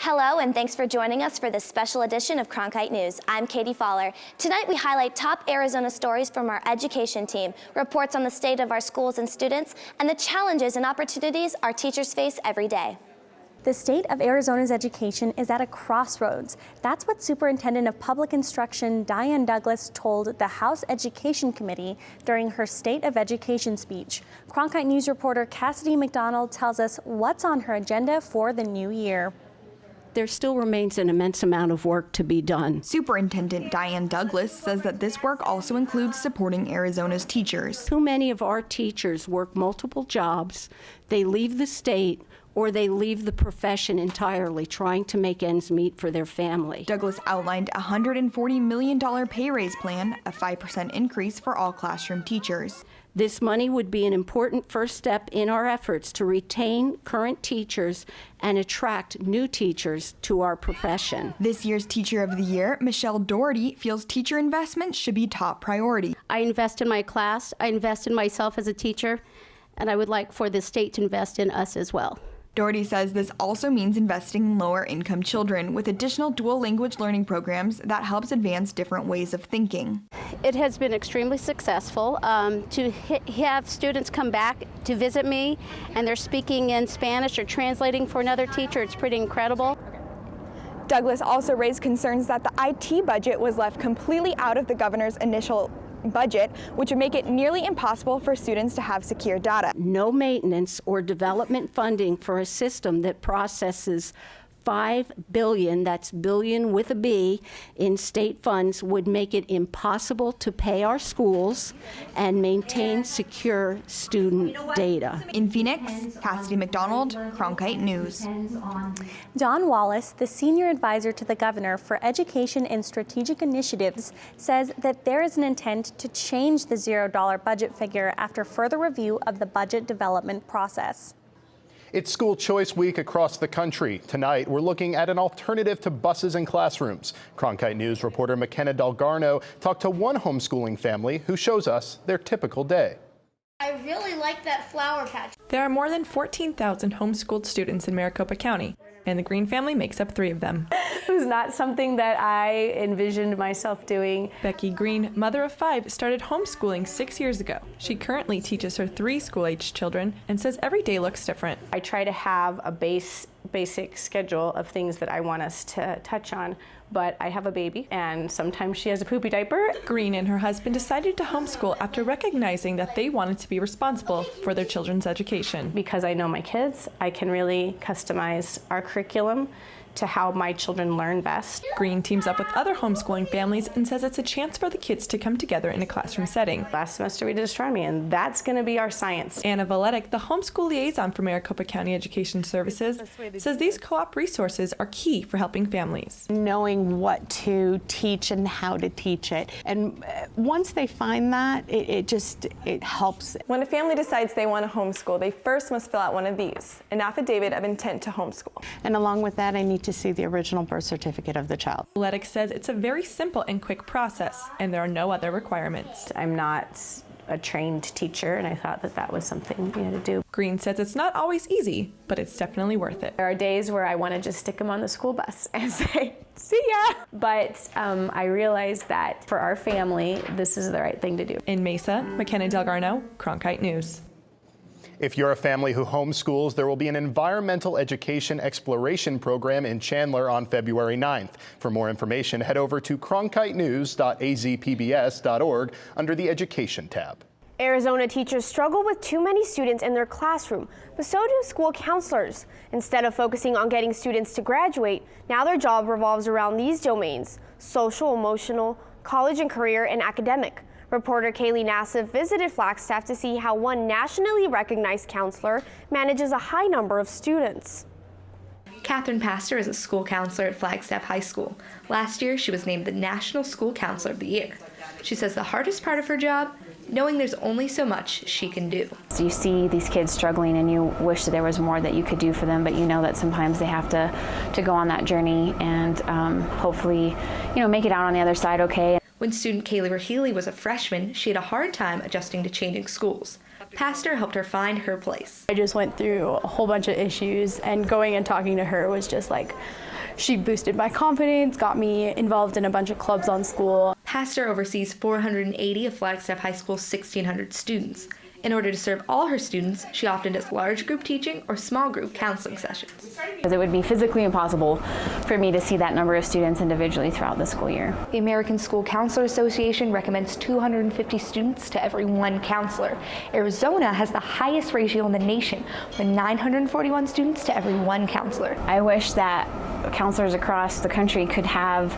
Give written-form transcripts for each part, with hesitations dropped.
Hello, and thanks for joining us for this special edition of Cronkite News. I'm Katie Faller. Tonight we highlight top Arizona stories from our education team, reports on the state of our schools and students, and the challenges and opportunities our teachers face every day. The state of Arizona's education is at a crossroads. That's what Superintendent of Public Instruction Diane Douglas told the House Education Committee during her State of Education speech. Cronkite News reporter Cassidy McDonald tells us what's on her agenda for the new year. There still remains an immense amount of work to be done. Superintendent Diane Douglas says that this work also includes supporting Arizona's teachers. Too many of our teachers work multiple jobs. They leave the state or they leave the profession entirely, trying to make ends meet for their family. Douglas outlined a $140 million pay raise plan, a 5% increase for all classroom teachers. This money would be an important first step in our efforts to retain current teachers and attract new teachers to our profession. This year's Teacher of the Year, Michelle Doherty, feels teacher investment should be top priority. I invest in my class, I invest in myself as a teacher, and I would like for the state to invest in us as well. Doherty says this also means investing in lower-income children with additional dual language learning programs that helps advance different ways of thinking. It has been extremely successful to have students come back to visit me and they're speaking in Spanish or translating for another teacher. It's pretty incredible. Douglas also raised concerns that the IT budget was left completely out of the governor's initial budget, which would make it nearly impossible for students to have secure data. No maintenance or development funding for a system that processes $5 billion, that's billion with a B, in state funds would make it impossible to pay our schools and maintain secure student data. In Phoenix, Cassidy McDonald, Cronkite News. Don Wallace, the senior advisor to the governor for education and strategic initiatives, says that there is an intent to change the $0 budget figure after further review of the budget development process. It's School Choice Week across the country. Tonight, we're looking at an alternative to buses and classrooms. Cronkite News reporter McKenna Delgarno talked to one homeschooling family who shows us their typical day. I really like that flower patch. There are more than 14,000 homeschooled students in Maricopa County, and the Green family makes up 3 of them. It was not something that I envisioned myself doing. Becky Green, mother of 5, started homeschooling 6 years ago. She currently teaches her 3 school-aged children and says every day looks different. I try to have a basic schedule of things that I want us to touch on, but I have a baby and sometimes she has a poopy diaper. Green and her husband decided to homeschool after recognizing that they wanted to be responsible for their children's education. Because I know my kids, I can really customize our curriculum to how my children learn best. Green teams up with other homeschooling families and says it's a chance for the kids to come together in a classroom setting. Last semester we did astronomy, and that's going to be our science. Anna Valetic, the homeschool liaison for Maricopa County Education Services, says these co-op resources are key for helping families. Knowing what to teach and how to teach it. And once they find that, it helps. When a family decides they want to homeschool, they first must fill out one of these, an affidavit of intent to homeschool. And along with that, I need to see the original birth certificate of the child. Valetic says it's a very simple and quick process, and there are no other requirements. I'm not a trained teacher, and I thought that that was something to do. Green says it's not always easy, but it's definitely worth it. There are days where I want to just stick them on the school bus and say, see ya! But I realize that for our family, this is the right thing to do. In Mesa, McKenna Delgarno, Cronkite News. If you're a family who homeschools, there will be an environmental education exploration program in Chandler on February 9th. For more information, head over to cronkitenews.azpbs.org under the Education tab. Arizona teachers struggle with too many students in their classroom, but so do school counselors. Instead of focusing on getting students to graduate, now their job revolves around these domains: social, emotional, college and career, and academic. Reporter Kaylee Nassif visited Flagstaff to see how one nationally recognized counselor manages a high number of students. Catherine Pastor is a school counselor at Flagstaff High School. Last year, she was named the National School Counselor of the Year. She says the hardest part of her job, knowing there's only so much she can do. So you see these kids struggling and you wish that there was more that you could do for them, but you know that sometimes they have to go on that journey and hopefully, make it out on the other side okay. When student Kaylee Rahili was a freshman, she had a hard time adjusting to changing schools. Pastor helped her find her place. I just went through a whole bunch of issues, and going and talking to her was just like, she boosted my confidence, got me involved in a bunch of clubs on school. Pastor oversees 480 of Flagstaff High School's 1,600 students. In order to serve all her students, she often does large group teaching or small group counseling sessions. Because it would be physically impossible for me to see that number of students individually throughout the school year. The American School Counselor Association recommends 250 students to every one counselor. Arizona has the highest ratio in the nation, with 941 students to every one counselor. I wish that counselors across the country could have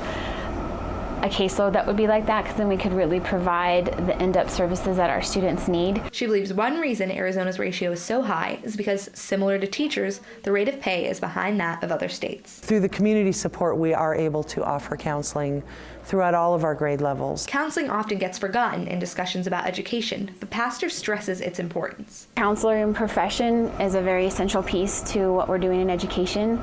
a caseload that would be like that, because then we could really provide the in-depth services that our students need. She believes one reason Arizona's ratio is so high is because, similar to teachers, the rate of pay is behind that of other states. Through the community support, we are able to offer counseling throughout all of our grade levels. Counseling often gets forgotten in discussions about education, but Pastor stresses its importance. Counselor profession is a very essential piece to what we're doing in education,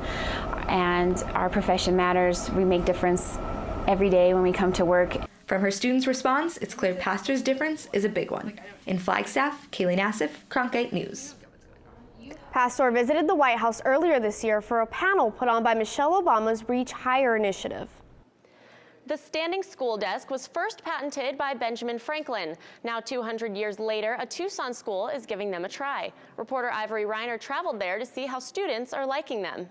and our profession matters. We make difference every day when we come to work. From her students' response, it's clear Pastor's difference is a big one. In Flagstaff, Kaylee Nassif, Cronkite News. Pastor visited the White House earlier this year for a panel put on by Michelle Obama's Reach Higher initiative. The standing school desk was first patented by Benjamin Franklin. Now 200 years later, a Tucson school is giving them a try. Reporter Ivory Reiner traveled there to see how students are liking them.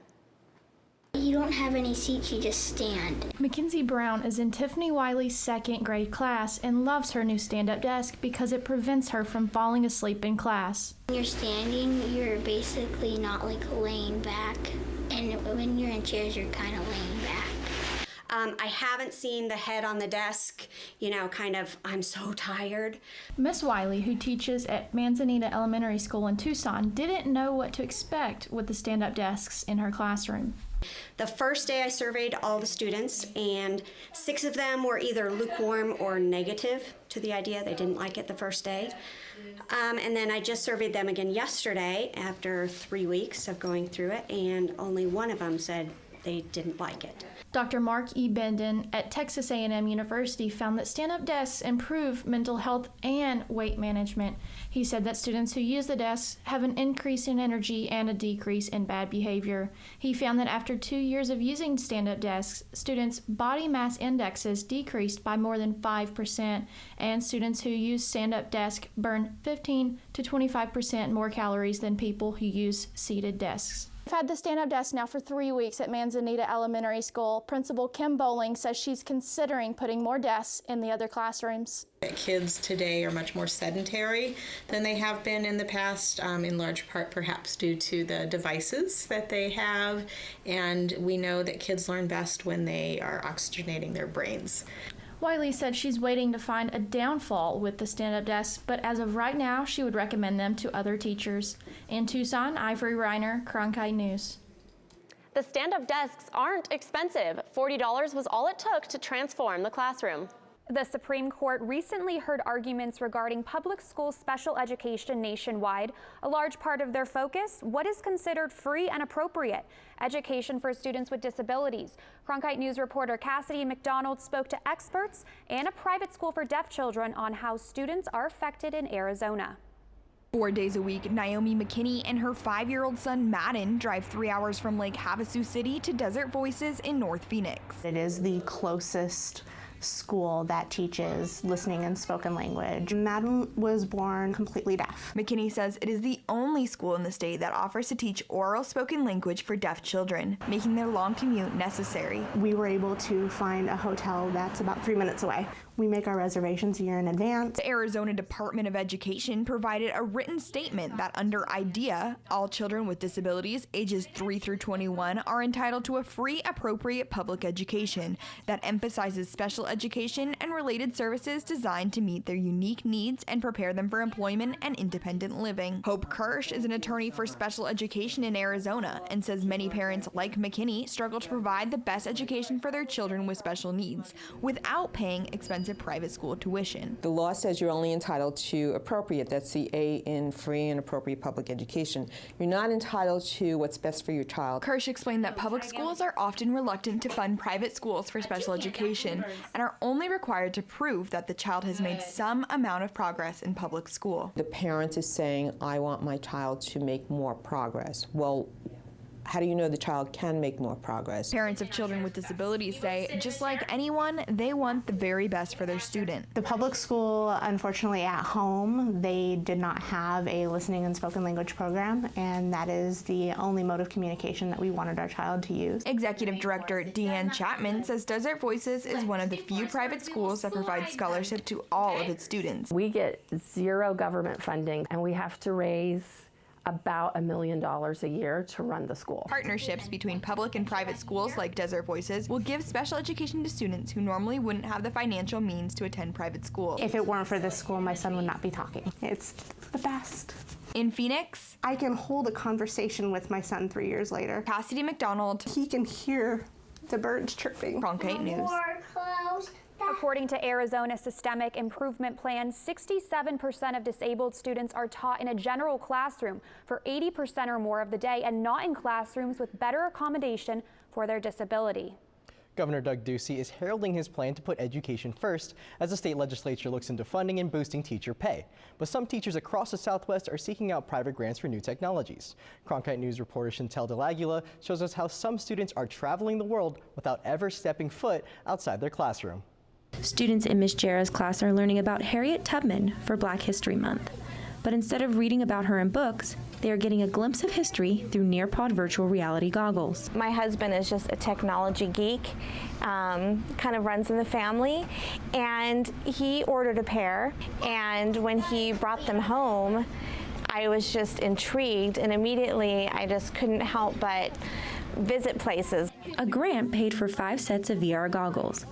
You don't have any seats, you just stand. Mackenzie Brown is in Tiffany Wiley's second grade class and loves her new stand-up desk because it prevents her from falling asleep in class. When you're standing, you're basically not like laying back, and when you're in chairs, you're kind of laying back. I haven't seen the head on the desk, I'm so tired. Miss Wiley, who teaches at Manzanita Elementary School in Tucson, didn't know what to expect with the stand-up desks in her classroom. The first day I surveyed all the students, and 6 of them were either lukewarm or negative to the idea. They didn't like it the first day. And then I just surveyed them again yesterday after 3 weeks of going through it, and only 1 of them said they didn't like it. Dr. Mark E. Benden at Texas A&M University found that stand-up desks improve mental health and weight management. He said that students who use the desks have an increase in energy and a decrease in bad behavior. He found that after 2 years of using stand-up desks, students' body mass indexes decreased by more than 5%, and students who use stand-up desk burn 15 to 25% more calories than people who use seated desks. I've had the stand-up desk now for 3 weeks at Manzanita Elementary School. Principal Kim Bowling says she's considering putting more desks in the other classrooms. Kids today are much more sedentary than they have been in the past, in large part perhaps due to the devices that they have, and we know that kids learn best when they are oxygenating their brains. Wiley said she's waiting to find a downfall with the stand-up desks, but as of right now, she would recommend them to other teachers. In Tucson, Ivory Reiner, Cronkite News. The stand-up desks aren't expensive. $40 was all it took to transform the classroom. The Supreme Court recently heard arguments regarding public school special education nationwide. A large part of their focus, what is considered free and appropriate education for students with disabilities. Cronkite News reporter Cassidy McDonald spoke to experts and a private school for deaf children on how students are affected in Arizona. 4 days a week, Naomi McKinney and her 5-year-old son Madden drive 3 hours from Lake Havasu City to Desert Voices in North Phoenix. It is the closest school that teaches listening and spoken language. Madden was born completely deaf. McKinney says it is the only school in the state that offers to teach oral spoken language for deaf children, making their long commute necessary. We were able to find a hotel that's about 3 minutes away. We make our reservations a year in advance. The Arizona Department of Education provided a written statement that under IDEA, all children with disabilities ages 3 through 21 are entitled to a free, appropriate public education that emphasizes special education and related services designed to meet their unique needs and prepare them for employment and independent living. Hope Kirsch is an attorney for special education in Arizona and says many parents like McKinney struggle to provide the best education for their children with special needs without paying expensive of private school tuition. The law says you're only entitled to appropriate, that's the A in free and appropriate public education. You're not entitled to what's best for your child. Kirsch explained that public schools are often reluctant to fund private schools for special education and are only required to prove that the child has made some amount of progress in public school. The parent is saying, I want my child to make more progress. Well, how do you know the child can make more progress? Parents of children with disabilities say, just like anyone, they want the very best for their student. The public school, unfortunately at home, they did not have a listening and spoken language program, and that is the only mode of communication that we wanted our child to use. Executive Director Deanne Chapman says Desert Voices is one of the few private schools that provide scholarship to all of its students. We get zero government funding, and we have to raise about $1 million a year to run the school. Partnerships between public and private schools like Desert Voices will give special education to students who normally wouldn't have the financial means to attend private school. If it weren't for this school, my son would not be talking. It's the best. In Phoenix, I can hold a conversation with my son 3 years later. Cassidy McDonald. He can hear the birds chirping. Cronkite News. According to Arizona's Systemic Improvement Plan, 67% of disabled students are taught in a general classroom for 80% or more of the day and not in classrooms with better accommodation for their disability. Governor Doug Ducey is heralding his plan to put education first as the state legislature looks into funding and boosting teacher pay. But some teachers across the Southwest are seeking out private grants for new technologies. Cronkite News reporter Chantel DeLaguila shows us how some students are traveling the world without ever stepping foot outside their classroom. Students in Miss Jera's class are learning about Harriet Tubman for Black History Month. But instead of reading about her in books, they are getting a glimpse of history through Nearpod virtual reality goggles. My husband is just a technology geek, kind of runs in the family, and he ordered a pair, and when he brought them home, I was just intrigued, and immediately I just couldn't help but visit places. A grant paid for 5 sets of VR goggles,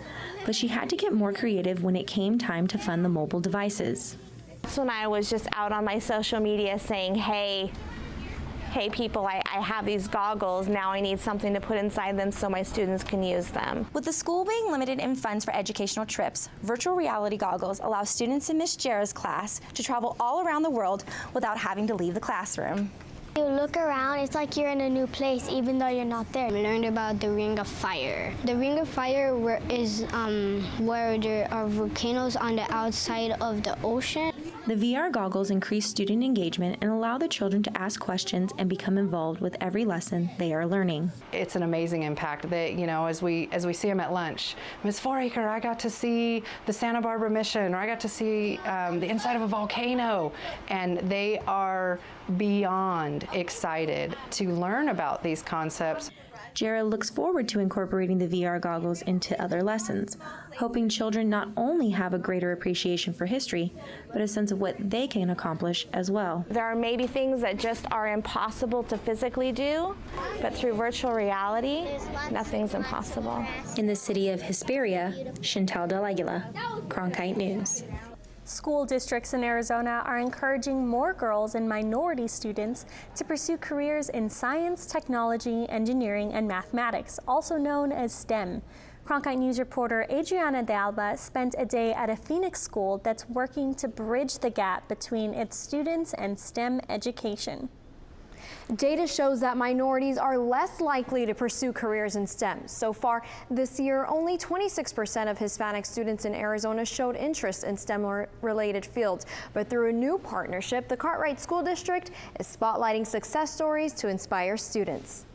but she had to get more creative when it came time to fund the mobile devices. That's when I was just out on my social media saying, hey people, I have these goggles, now I need something to put inside them so my students can use them. With the school being limited in funds for educational trips, virtual reality goggles allow students in Miss Jera's class to travel all around the world without having to leave the classroom. You look around, it's like you're in a new place even though you're not there. We learned about the Ring of Fire. The Ring of Fire is where there are volcanoes on the outside of the ocean. The VR goggles increase student engagement and allow the children to ask questions and become involved with every lesson they are learning. It's an amazing impact that, you know, as we see them at lunch. Ms. Foraker, I got to see the Santa Barbara mission, or I got to see the inside of a volcano, and they are beyond excited to learn about these concepts. Jera looks forward to incorporating the VR goggles into other lessons, hoping children not only have a greater appreciation for history, but a sense of what they can accomplish as well. There are maybe things that just are impossible to physically do, but through virtual reality, nothing's impossible. In the city of Hesperia, Chantel DeLaguila, Cronkite News. School districts in Arizona are encouraging more girls and minority students to pursue careers in science, technology, engineering, and mathematics, also known as STEM. Cronkite News reporter Adriana de Alba spent a day at a Phoenix school that's working to bridge the gap between its students and STEM education. Data shows that minorities are less likely to pursue careers in STEM. So far this year, only 26% of Hispanic students in Arizona showed interest in STEM-related fields. But through a new partnership, the Cartwright School District is spotlighting success stories to inspire students.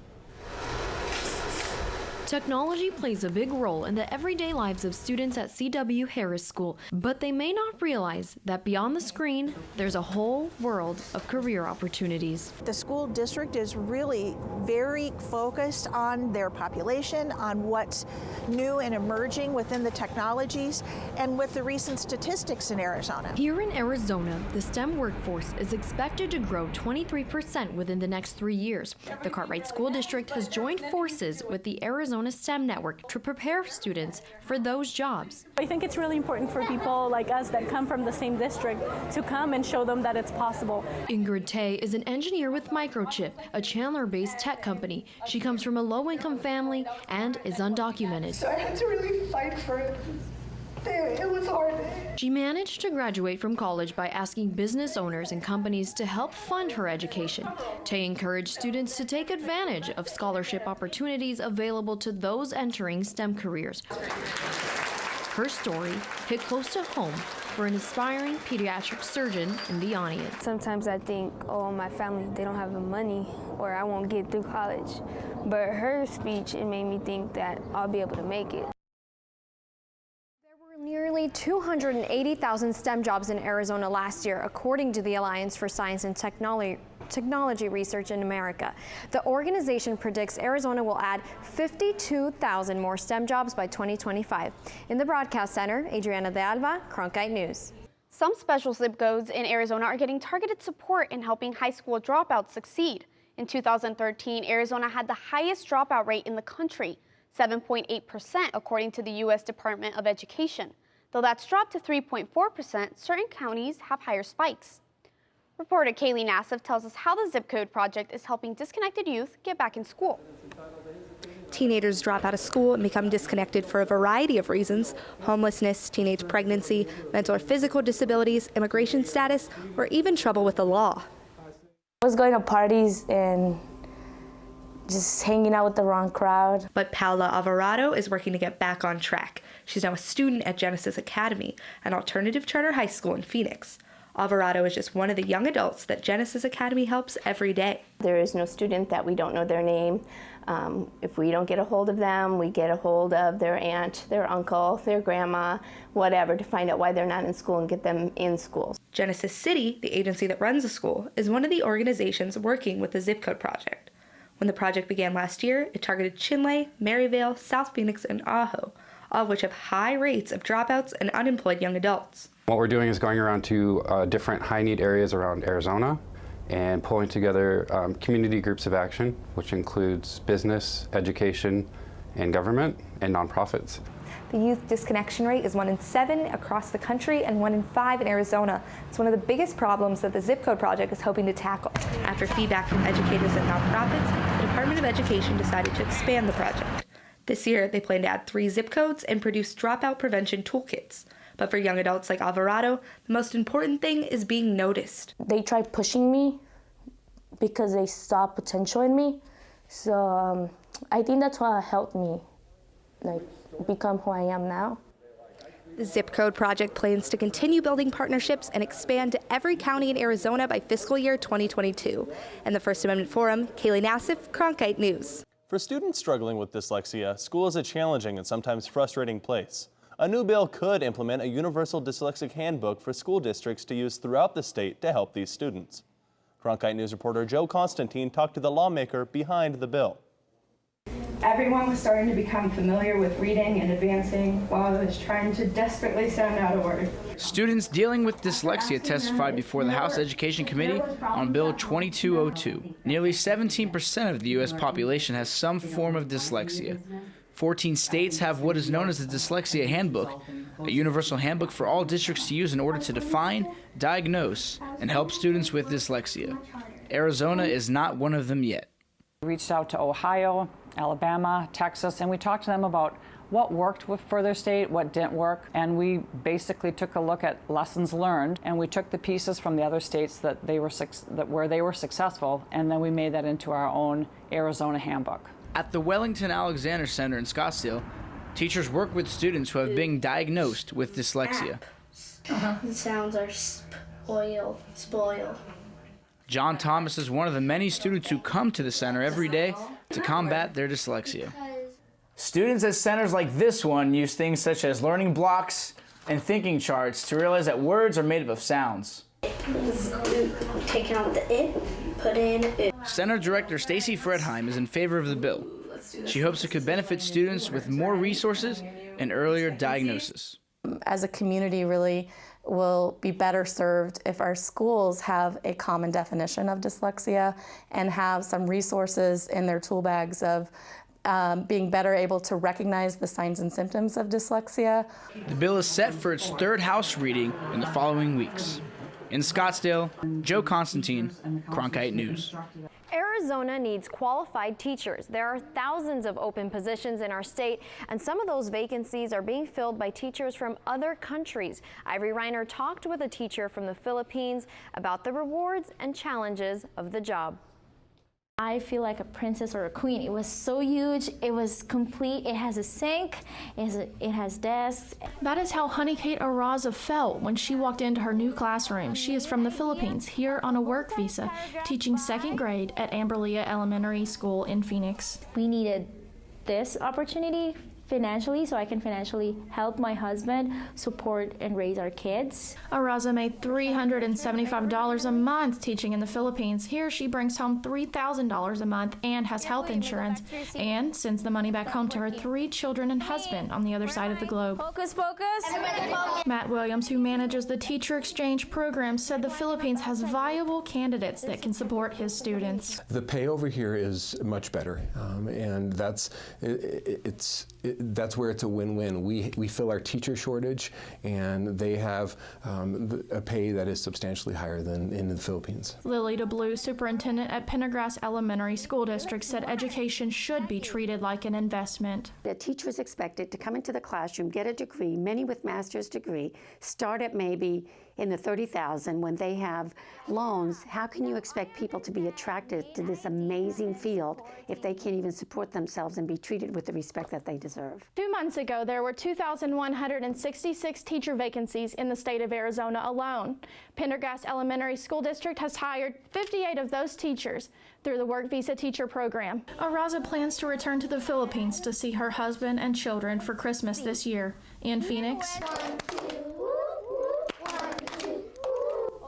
Technology plays a big role in the everyday lives of students at C.W. Harris School, but they may not realize that beyond the screen, there's a whole world of career opportunities. The school district is really very focused on their population, on what's new and emerging within the technologies, and with the recent statistics in Arizona. Here in Arizona, the STEM workforce is expected to grow 23% within the next 3 years. The Cartwright School District has joined forces with the Arizona STEM Network to prepare students for those jobs. I think it's really important for people like us that come from the same district to come and show them that it's possible. Ingrid Tay is an engineer with Microchip, a Chandler-based tech company. She comes from a low-income family and is undocumented. So I had to really fight for it. It was hard. She managed to graduate from college by asking business owners and companies to help fund her education. Tay encouraged students to take advantage of scholarship opportunities available to those entering STEM careers. Her story hit close to home for an aspiring pediatric surgeon in the audience. Sometimes I think, oh, my family, they don't have the money or I won't get through college. But her speech, it made me think that I'll be able to make it. Nearly 280,000 STEM jobs in Arizona last year, according to the Alliance for Science and Technology Research in America. The organization predicts Arizona will add 52,000 more STEM jobs by 2025. In the Broadcast Center, Adriana de Alba, Cronkite News. Some special zip codes in Arizona are getting targeted support in helping high school dropouts succeed. In 2013, Arizona had the highest dropout rate in the country, 7.8%, according to the U.S. Department of Education. Though that's dropped to 3.4%, certain counties have higher spikes. Reporter Kaylee Nassif tells us how the Zip Code Project is helping disconnected youth get back in school. Teenagers drop out of school and become disconnected for a variety of reasons: homelessness, teenage pregnancy, mental or physical disabilities, immigration status, or even trouble with the law. I was going to parties and just hanging out with the wrong crowd. But Paula Alvarado is working to get back on track. She's now a student at Genesis Academy, an alternative charter high school in Phoenix. Alvarado is just one of the young adults that Genesis Academy helps every day. There is no student that we don't know their name. If we don't get a hold of them, we get a hold of their aunt, their uncle, their grandma, whatever, to find out why they're not in school and get them in school. Genesis City, the agency that runs the school, is one of the organizations working with the Zip Code Project. When the project began last year, it targeted Chinle, Maryvale, South Phoenix, and Ajo, all of which have high rates of dropouts and unemployed young adults. What we're doing is going around to different high-need areas around Arizona and pulling together community groups of action, which includes business, education, and government, and nonprofits. The youth disconnection rate is 1 in 7 across the country and 1 in 5 in Arizona. It's one of the biggest problems that the Zip Code Project is hoping to tackle. After feedback from educators and nonprofits, the Department of Education decided to expand the project. This year, they plan to add 3 zip codes and produce dropout prevention toolkits. But for young adults like Alvarado, the most important thing is being noticed. They tried pushing me because they saw potential in me. So I think that's what helped me become who I am now. The Zip Code Project plans to continue building partnerships and expand to every county in Arizona by fiscal year 2022. And the First Amendment Forum, Kaylee Nassif, Cronkite News. For students struggling with dyslexia, school is a challenging and sometimes frustrating place. A new bill could implement a universal dyslexic handbook for school districts to use throughout the state to help these students. Cronkite News reporter Joe Constantine talked to the lawmaker behind the bill. Everyone was starting to become familiar with reading and advancing while I was trying to desperately sound out a word. Students dealing with dyslexia testified before the House Education Committee on Bill 2202. Nearly 17% of the U.S. population has some form of dyslexia. 14 states have what is known as the Dyslexia Handbook, a universal handbook for all districts to use in order to define, diagnose, and help students with dyslexia. Arizona is not one of them yet. We reached out to Ohio, Alabama, Texas, and we talked to them about what worked for their state, what didn't work, and we basically took a look at lessons learned, and we took the pieces from the other states where they were successful, and then we made that into our own Arizona handbook. At the Wellington Alexander Center in Scottsdale, teachers work with students who have been diagnosed with dyslexia. The sounds are spoil. John Thomas is one of the many students who come to the center every day to combat their dyslexia. Students at centers like this one use things such as learning blocks and thinking charts to realize that words are made up of sounds. Take out the it, put in it. Center Director Stacy Fredheim is in favor of the bill. She hopes it could benefit students with more resources and earlier diagnosis. As a community, really will be better served if our schools have a common definition of dyslexia and have some resources in their tool bags of being better able to recognize the signs and symptoms of dyslexia. The bill is set for its third House reading in the following weeks. In Scottsdale, Joe Constantine, Cronkite News. Arizona needs qualified teachers. There are thousands of open positions in our state, and some of those vacancies are being filled by teachers from other countries. Ivory Reiner talked with a teacher from the Philippines about the rewards and challenges of the job. I feel like a princess or a queen. It was so huge, it was complete, it has a sink, it has desks. That is how Honeycate Araza felt when she walked into her new classroom. She is from the Philippines, here on a work visa, teaching 2nd grade at Amberlea Elementary School in Phoenix. We needed this opportunity financially, so I can financially help my husband support and raise our kids. Araza made $375 a month teaching in the Philippines. Here she brings home $3,000 a month and has health insurance, and sends the money back home to her 3 children and husband on the other side of the globe. Focus, focus. Matt Williams, who manages the teacher exchange program, said the Philippines has viable candidates that can support his students. The pay over here is much better, and that's where it's a win-win. We fill our teacher shortage, and they have a pay that is substantially higher than in the Philippines. Lily DeBlue, superintendent at Pendergrass Elementary School District, said education should be treated like an investment. The teacher is expected to come into the classroom, get a degree, many with master's degree, start at maybe in the $30,000 when they have loans. How can you expect people to be attracted to this amazing field if they can't even support themselves and be treated with the respect that they deserve? 2 months ago, there were 2,166 teacher vacancies in the state of Arizona alone. Pendergast Elementary School District has hired 58 of those teachers through the Work Visa Teacher Program. Araza plans to return to the Philippines to see her husband and children for Christmas this year. In Phoenix,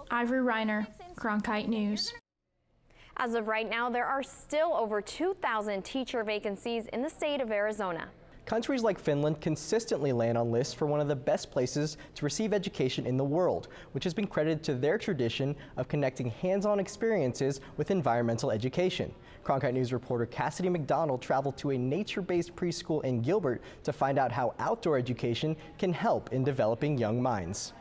Ivory Reiner, Cronkite News. As of right now, there are still over 2,000 teacher vacancies in the state of Arizona. Countries like Finland consistently land on lists for one of the best places to receive education in the world, which has been credited to their tradition of connecting hands-on experiences with environmental education. Cronkite News reporter Cassidy McDonald traveled to a nature-based preschool in Gilbert to find out how outdoor education can help in developing young minds.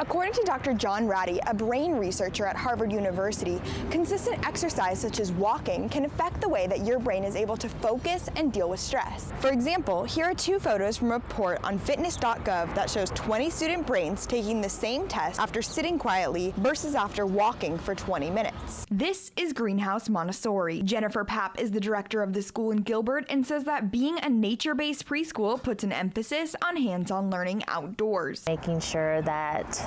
According to Dr. John Ratty, a brain researcher at Harvard University, consistent exercise such as walking can affect the way that your brain is able to focus and deal with stress. For example, here are 2 photos from a report on fitness.gov that shows 20 student brains taking the same test after sitting quietly versus after walking for 20 minutes. This is Greenhouse Montessori. Jennifer Papp is the director of the school in Gilbert and says that being a nature-based preschool puts an emphasis on hands-on learning outdoors. Making sure that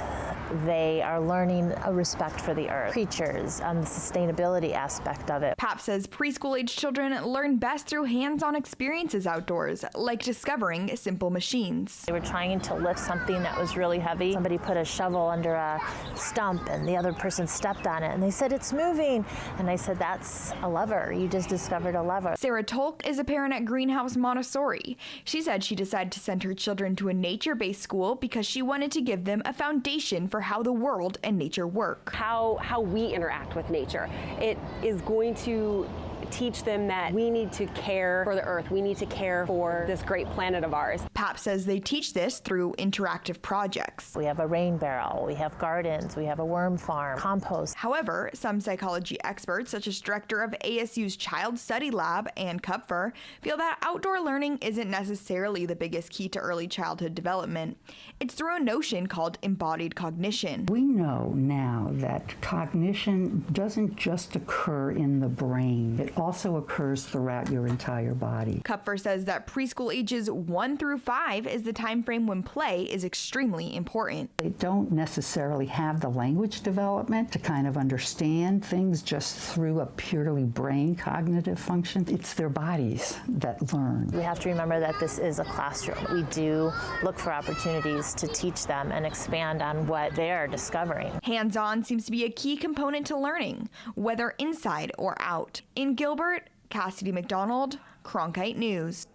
they are learning a respect for the earth, creatures, the sustainability aspect of it. Papp says preschool-age children learn best through hands-on experiences outdoors, like discovering simple machines. They were trying to lift something that was really heavy. Somebody put a shovel under a stump and the other person stepped on it and they said, "It's moving." And I said, "That's a lever. You just discovered a lever." Sarah Tolk is a parent at Greenhouse Montessori. She said she decided to send her children to a nature-based school because she wanted to give them a foundation for how the world and nature work. How we interact with nature. It is going to teach them that we need to care for the earth. We need to care for this great planet of ours. Papp says they teach this through interactive projects. We have a rain barrel, we have gardens, we have a worm farm, compost. However, some psychology experts, such as director of ASU's Child Study Lab, Ann Kupfer, feel that outdoor learning isn't necessarily the biggest key to early childhood development. It's through a notion called embodied cognition. We know now that cognition doesn't just occur in the brain. It also occurs throughout your entire body. Kupfer says that preschool ages 1 through 5 is the time frame when play is extremely important. They don't necessarily have the language development to kind of understand things just through a purely brain cognitive function. It's their bodies that learn. We have to remember that this is a classroom. We do look for opportunities to teach them and expand on what they are discovering. Hands-on seems to be a key component to learning, whether inside or out. In Gilbert, Cassidy McDonald, Cronkite News.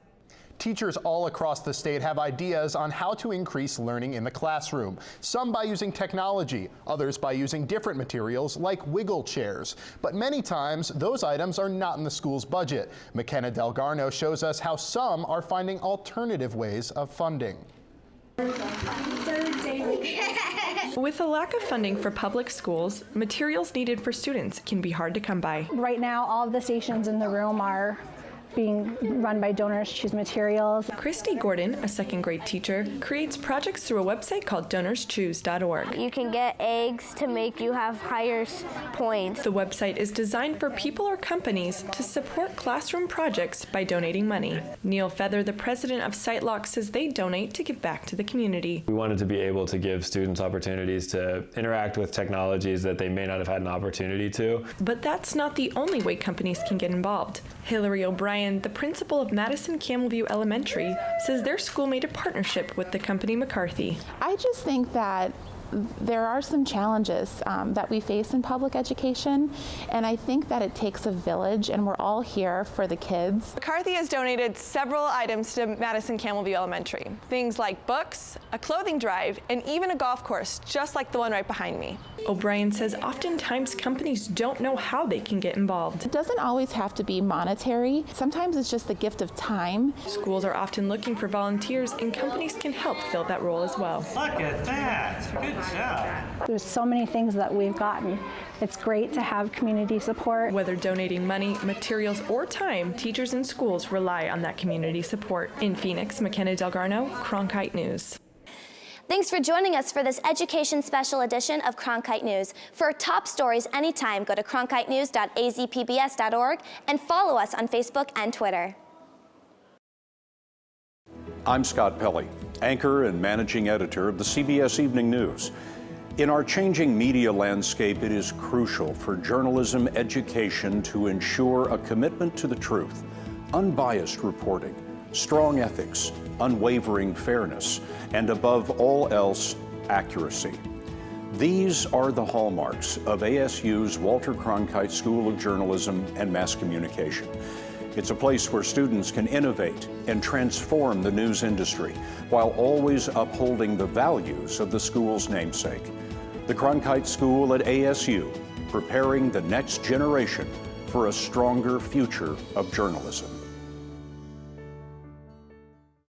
Teachers all across the state have ideas on how to increase learning in the classroom. Some by using technology, others by using different materials like wiggle chairs. But many times, those items are not in the school's budget. McKenna Delgarno shows us how some are finding alternative ways of funding. With a lack of funding for public schools, materials needed for students can be hard to come by. Right now, all of the stations in the room are being run by DonorsChoose materials. Christy Gordon, a second grade teacher, creates projects through a website called DonorsChoose.org. You can get eggs to make you have higher points. The website is designed for people or companies to support classroom projects by donating money. Neil Feather, the president of SiteLock, says they donate to give back to the community. We wanted to be able to give students opportunities to interact with technologies that they may not have had an opportunity to. But that's not the only way companies can get involved. Hillary O'Brien, the principal of Madison Campbellview Elementary, says their school made a partnership with the company McCarthy. I just think that there are some challenges that we face in public education, and I think that it takes a village, and we're all here for the kids. McCarthy has donated several items to Madison Campbellview Elementary. Things like books, a clothing drive, and even a golf course, just like the one right behind me. O'Brien says oftentimes companies don't know how they can get involved. It doesn't always have to be monetary. Sometimes it's just the gift of time. Schools are often looking for volunteers, and companies can help fill that role as well. Look at that. Good job. There's so many things that we've gotten. It's great to have community support. Whether donating money, materials, or time, teachers and schools rely on that community support. In Phoenix, McKenna Delgarno, Cronkite News. Thanks for joining us for this education special edition of Cronkite News. For top stories anytime, go to cronkitenews.azpbs.org and follow us on Facebook and Twitter. I'm Scott Pelley, anchor and managing editor of the CBS Evening News. In our changing media landscape, it is crucial for journalism education to ensure a commitment to the truth, unbiased reporting, strong ethics, unwavering fairness, and above all else, accuracy. These are the hallmarks of ASU's Walter Cronkite School of Journalism and Mass Communication. It's a place where students can innovate and transform the news industry while always upholding the values of the school's namesake. The Cronkite School at ASU, preparing the next generation for a stronger future of journalism.